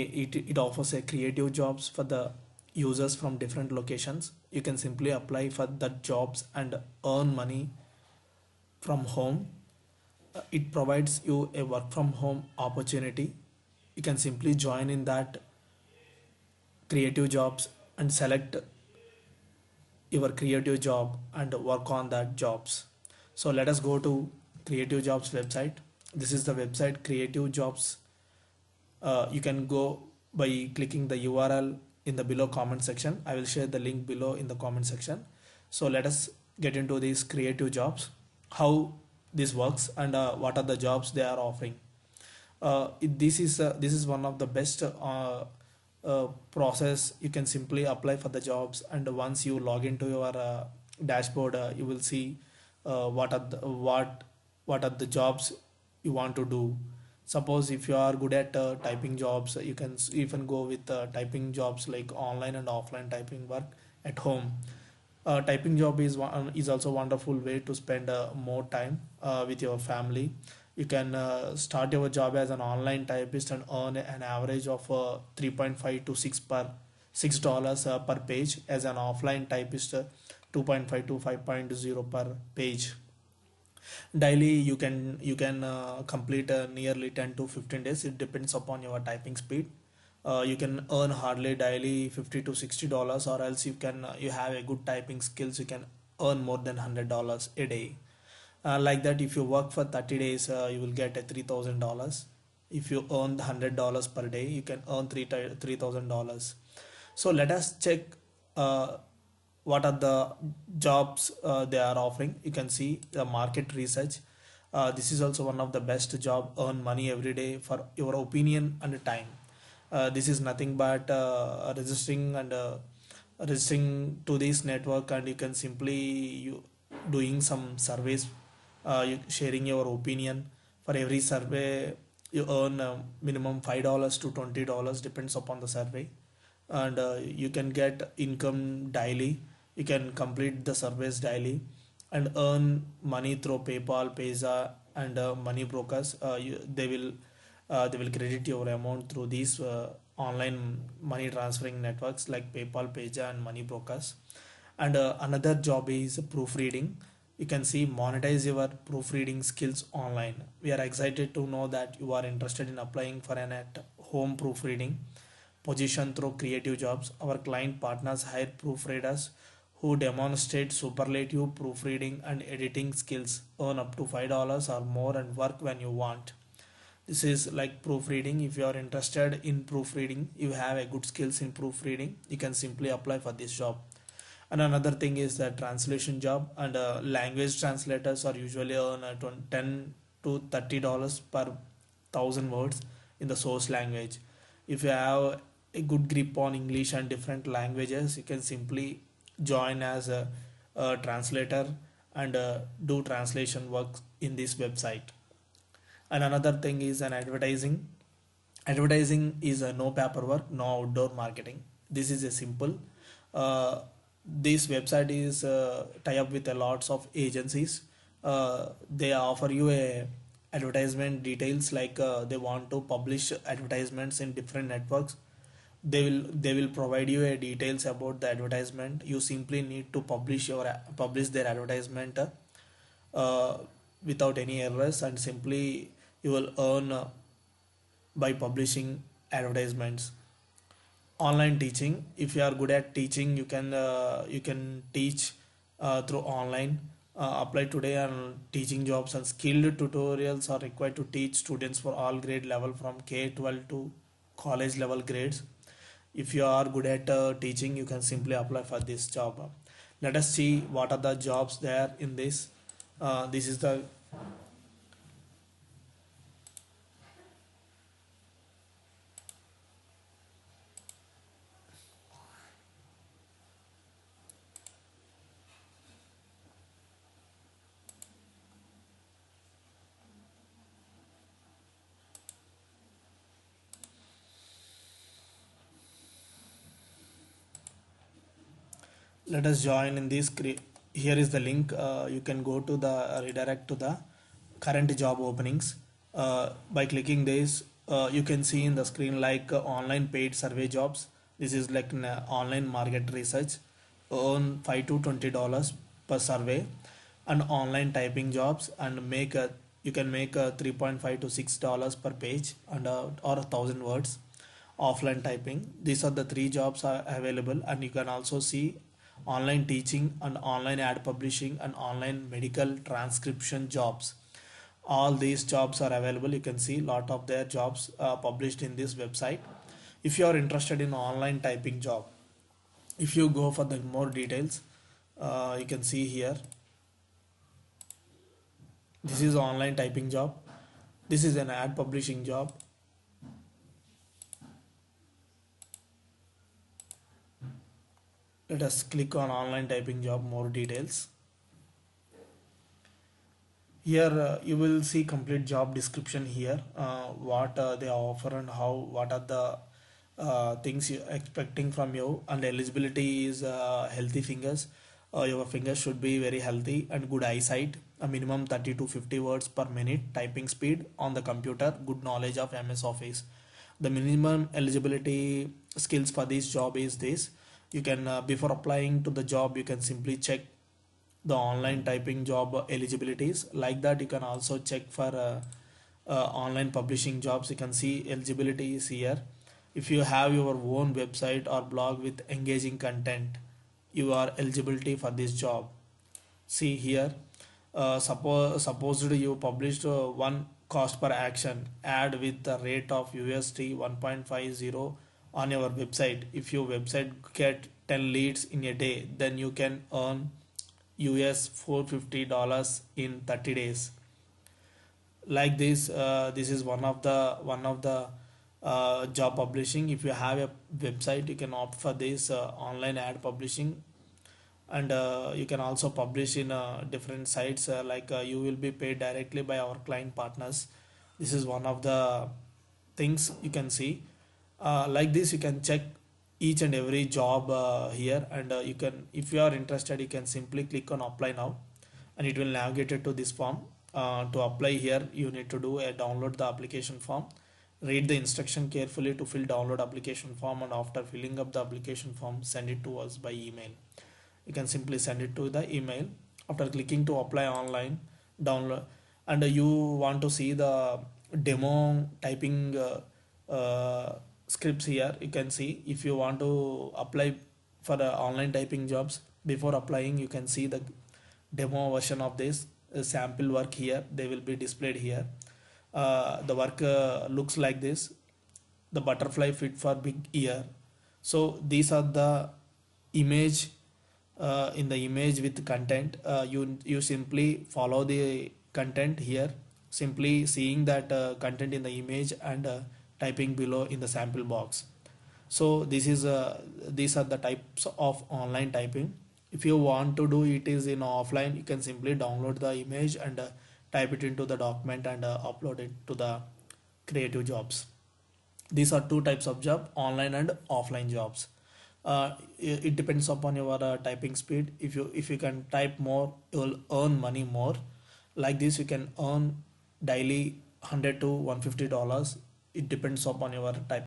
It offers a creative jobs for the users from different locations. You can simply apply for the jobs and earn money from home. It provides you a work from home opportunity. You can simply join in that creative jobs and select your creative job and work on that jobs. So let us go to creative jobs website. This is the website creative jobs. You can go by clicking the URL in the below comment section. I will share the link below in the comment section. So let us get into these creative jobs, how this works, and what are the jobs they are offering. This is one of the best process. You can simply apply for the jobs, and once you log into your dashboard, you will see what are the jobs you want to do. Suppose if you are good at typing jobs, you can even go with typing jobs like online and offline typing work at home. Typing job is also wonderful way to spend more time with your family. You can start your job as an online typist and earn an average of 3.5 to 6 dollars per page. As an offline typist, 2.5 to 5.0 per page. Daily you can complete nearly 10 to 15 days. It depends upon your typing speed. You can earn hardly daily 50 to 60 dollars, or else you have a good typing skills, you can earn more than $100 a day. Like that, if you work for 30 days, you will get a $3,000. If you earn $100 per day, you can earn $3,000. So let us check what are the jobs they are offering. You can see the market research. This is also one of the best job. Earn money every day for your opinion and time. This is nothing but registering to this network, and you can simply doing some surveys, you sharing your opinion. For every survey you earn minimum $5 to $20, depends upon the survey. And you can get income daily. You can complete the surveys daily and earn money through PayPal, Payza, and money brokers. They will credit your amount through these online money transferring networks like PayPal, Payza, and money brokers. And another job is proofreading. You can see monetize your proofreading skills online. We are excited to know that you are interested in applying for an at home proofreading position through creative jobs. Our client partners hire proofreaders who demonstrate superlative proofreading and editing skills, earn up to $5 or more, and work when you want. This is like proofreading. If you are interested in proofreading, you have a good skills in proofreading, you can simply apply for this job. And another thing is the translation job, and language translators are usually earn 10 to $30 per thousand words in the source language. If you have a good grip on English and different languages, you can simply join as a translator and do translation work in this website. And another thing is an advertising. Advertising is a no paperwork, no outdoor marketing. This is a simple. Uh, this website is tie up with a lots of agencies. They offer you a advertisement details, like they want to publish advertisements in different networks. They will provide you a details about the advertisement. You simply need to publish their advertisement uh, without any errors, and simply you will earn by publishing advertisements. Online teaching. If you are good at teaching, you can teach through online. Apply today, and teaching jobs and skilled tutorials are required to teach students for all grade level from K-12 to college level grades. If you are good at teaching, you can simply apply for this job. Let us see what are the jobs there in this. This is the let us join in this. Here is the link. You can go to the redirect to the current job openings by clicking this. you can see in the screen like online paid survey jobs. This is like an online market research, earn $5 to $20 per survey. And online typing jobs, and make a you can make a 3.5 to $6 per page, and or 1,000 words. Offline typing, these are the three jobs are available. And you can also see online teaching and online ad publishing and online medical transcription jobs. All these jobs are available. You can see lot of their jobs published in this website. If you are interested in online typing job, if you go for the more details, you can see here, this is online typing job, this is an ad publishing job. Let us click on online typing job, more details. Here you will see complete job description here, what they offer and how, what are the things you expecting from you. And eligibility is healthy fingers. Your fingers should be very healthy and good eyesight, a minimum 30 to 50 words per minute typing speed on the computer, good knowledge of MS Office. The minimum eligibility skills for this job is this. You can before applying to the job, you can simply check the online typing job eligibilities. Like that, you can also check for online publishing jobs. You can see eligibility is here. If you have your own website or blog with engaging content, you are eligibility for this job. See here, supposed you published one cost per action ad with the rate of USD 1.50 on your website. If your website get 10 leads in a day, then you can earn US $450 in 30 days. Like this, this is one of the job publishing. If you have a website, you can opt for this online ad publishing. And you can also publish in different sites, like you will be paid directly by our client partners. This is one of the things you can see. Like this, you can check each and every job here. And you can, if you are interested, you can simply click on apply now, and it will navigate it to this form. To apply here, you need to do a download the application form, read the instruction carefully to fill download application form, and after filling up the application form, send it to us by email. You can simply send it to the email. After clicking to apply online, download, and you want to see the demo typing scripts here. You can see, if you want to apply for the online typing jobs, before applying, you can see the demo version of this sample work here. They will be displayed here. The work looks like this: the butterfly fit for big ear. So these are the image. In the image with content, you simply follow the content here, simply seeing that content in the image, and typing below in the sample box. So these are the types of online typing. If you want to do it is in offline, you can simply download the image and type it into the document, and upload it to the creative jobs. These are two types of job, online and offline jobs. It depends upon your typing speed. If you can type more, you will earn money more. Like this, you can earn daily $100 to $150. It depends upon your type.